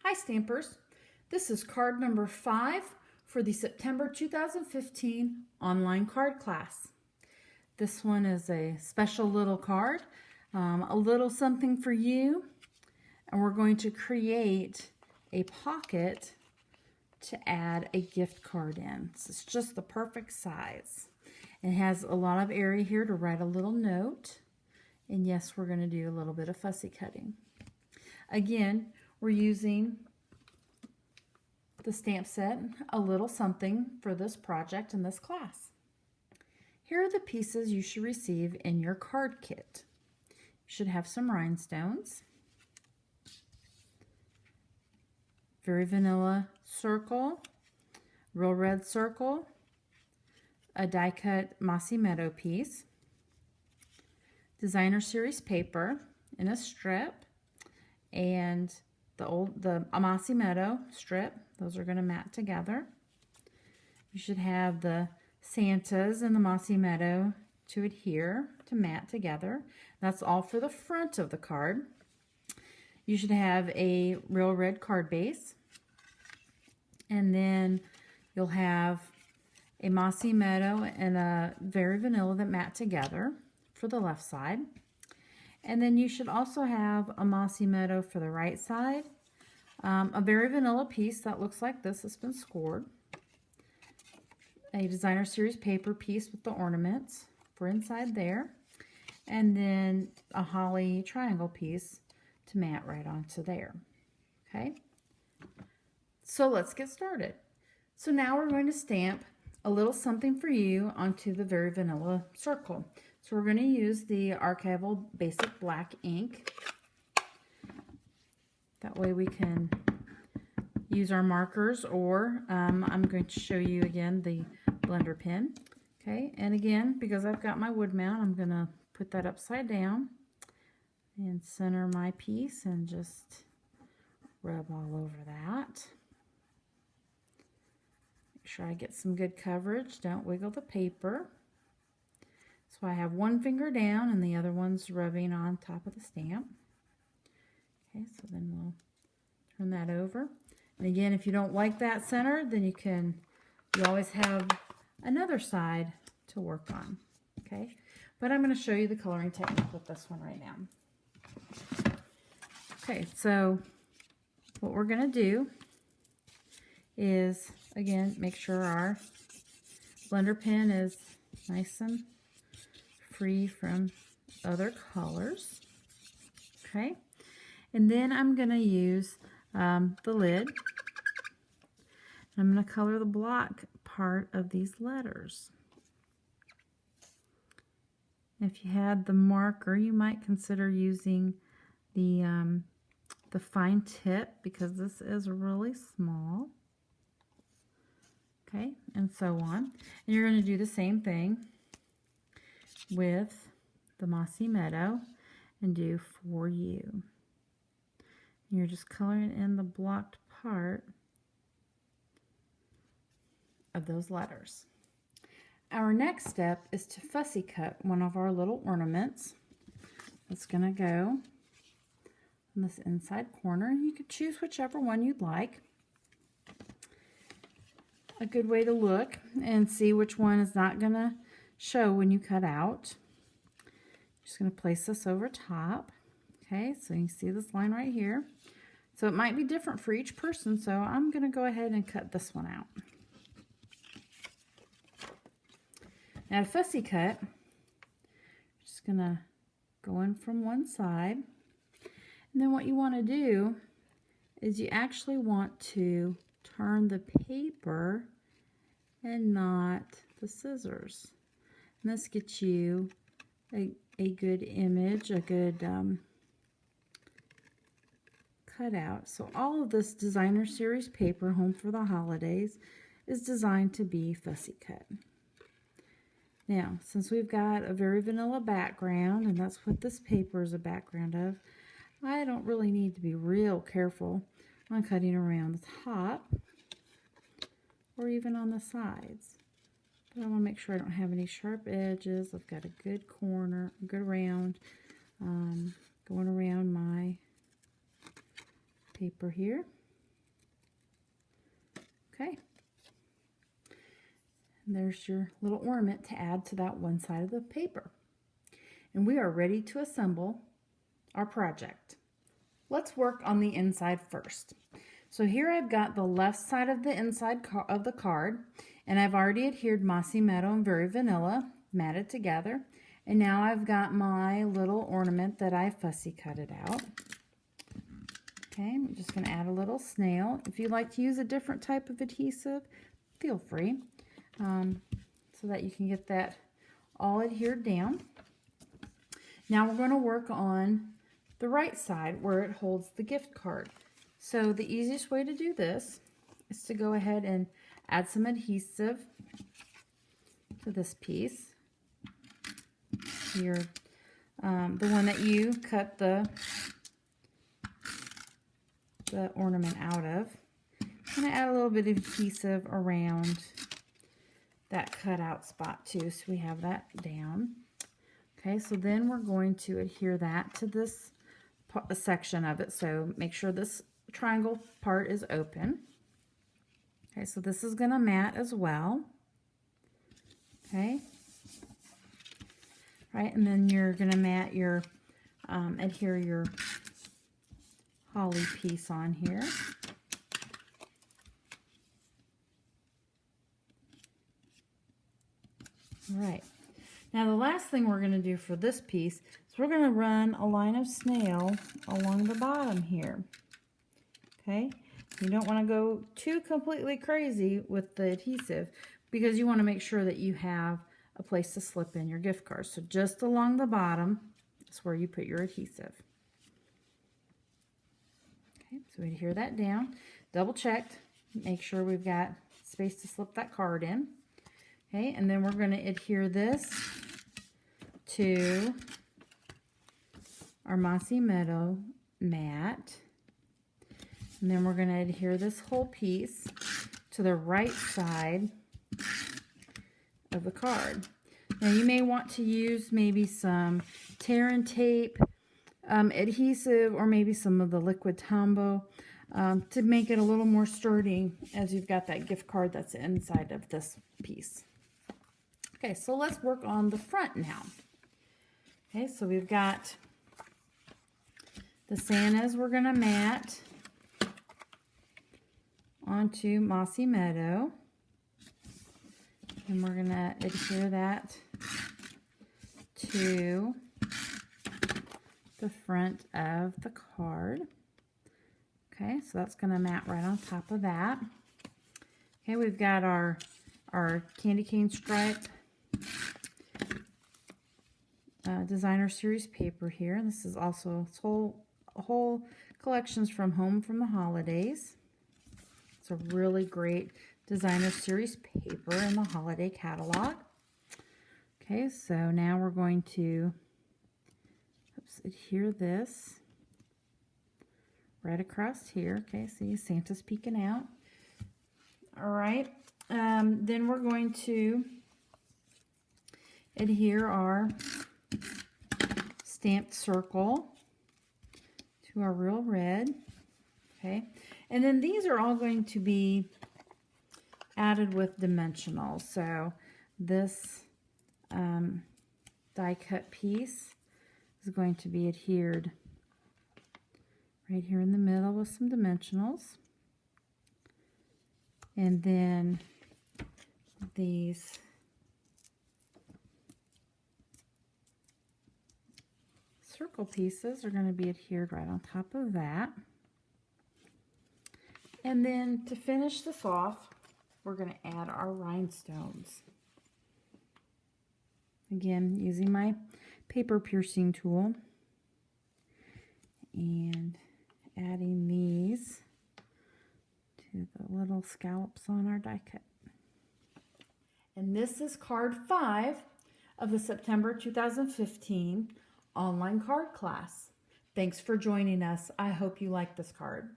Hi Stampers, this is card number 5 for the September 2015 online card class. This one is a special little card, a little something for you, and we're going to create a pocket to add a gift card in. So it's just the perfect size. It has a lot of area here to write a little note, and yes, we're going to do a little bit of fussy cutting. Again, we're using the stamp set, A Little Something, for this project in this class. Here are the pieces you should receive in your card kit. You should have some rhinestones, very vanilla circle, real red circle, a die cut Mossy Meadow piece, designer series paper in a strip, and the Mossy Meadow strip. Those are going to mat together. You should have the Santas and the Mossy Meadow to adhere, to mat together. That's all for the front of the card. You should have a real red card base, and then you'll have a Mossy Meadow and a very vanilla that mat together for the left side. And then you should also have a Mossy Meadow for the right side, a very vanilla piece that looks like this has been scored, a designer series paper piece with the ornaments for inside there, and then a holly triangle piece to mat right onto there. Okay, so let's get started. So now we're going to stamp A Little Something for You onto the very vanilla circle. So we're going to use the Archival Basic Black ink. That way we can use our markers, or I'm going to show you again the blender pen. Okay, and again, because I've got my wood mount, I'm going to put that upside down and center my piece and just rub all over that. Make sure I get some good coverage. Don't wiggle the paper. So I have one finger down and the other one's rubbing on top of the stamp. Okay, so then we'll turn that over. And again, if you don't like that center, then you always have another side to work on. Okay, but I'm going to show you the coloring technique with this one right now. Okay, so what we're going to do is, again, make sure our blender pen is nice and free from other colors. Okay, and then I'm going to use the lid. I'm going to color the block part of these letters. If you had the marker, you might consider using the fine tip, because this is really small. Okay, and so on. And you're going to do the same thing with the Mossy Meadow and do For You. You're just coloring in the blocked part of those letters. Our next step is to fussy cut one of our little ornaments. It's going to go in this inside corner. You could choose whichever one you'd like. A good way to look and see which one is not going to show when you cut out. Just going to place this over top. Okay, so you see this line right here. So it might be different for each person, so I'm going to go ahead and cut this one out. Now to fussy cut, just going to go in from one side. And then what you want to do is you actually want to turn the paper and not the scissors. And this gets you a good image, a good cutout. So all of this designer series paper, Home for the Holidays, is designed to be fussy cut. Now, since we've got a very vanilla background, and that's what this paper is a background of, I don't really need to be real careful on cutting around the top or even on the sides. But I want to make sure I don't have any sharp edges. I've got a good corner, a good round going around my paper here. Okay. And there's your little ornament to add to that one side of the paper. And we are ready to assemble our project. Let's work on the inside first. So here I've got the left side of the inside of the card, and I've already adhered Mossy Meadow and Very Vanilla matted together. And now I've got my little ornament that I fussy cut it out. Okay, I'm just going to add a little snail. If you like to use a different type of adhesive, feel free, so that you can get that all adhered down. Now we're going to work on the right side where it holds the gift card. So the easiest way to do this is to go ahead and add some adhesive to this piece. Here, the one that you cut the ornament out of. I'm going to add a little bit of adhesive around that cutout spot too, so we have that down. Okay, so then we're going to adhere that to this section of it. So make sure this triangle part is open. Okay, so this is going to mat as well. Okay. Right, and then you're going to mat your, adhere your holly piece on here. All right. Now the last thing we're going to do for this piece is we're going to run a line of snail along the bottom here. Okay, you don't want to go too completely crazy with the adhesive because you want to make sure that you have a place to slip in your gift card. So just along the bottom is where you put your adhesive. Okay, so we adhere that down, double checked, make sure we've got space to slip that card in. Okay, and then we're going to adhere this to our Mossy Meadow mat. And then we're going to adhere this whole piece to the right side of the card. Now you may want to use maybe some tear and tape adhesive, or maybe some of the liquid Tombow to make it a little more sturdy as you've got that gift card that's inside of this piece. Okay, so let's work on the front now. Okay, so we've got the Santas we're going to mat onto Mossy Meadow. And we're going to adhere that to the front of the card. Okay, so that's going to mat right on top of that. Okay, we've got our candy cane stripe designer series paper here. This is also whole collections from Home from the Holidays. It's a really great designer series paper in the holiday catalog. Okay, so now we're going to adhere this right across here. Okay, see Santa's peeking out. All right, then we're going to adhere our stamped circle to our real red. Okay, and then these are all going to be added with dimensional. So this die cut piece is going to be adhered right here in the middle with some dimensionals. And then these circle pieces are going to be adhered right on top of that. And then to finish this off, we're going to add our rhinestones. Again, using my paper piercing tool and adding these to the little scallops on our die cut. And this is card 5 of the September 2015 online card class. Thanks for joining us. I hope you like this card.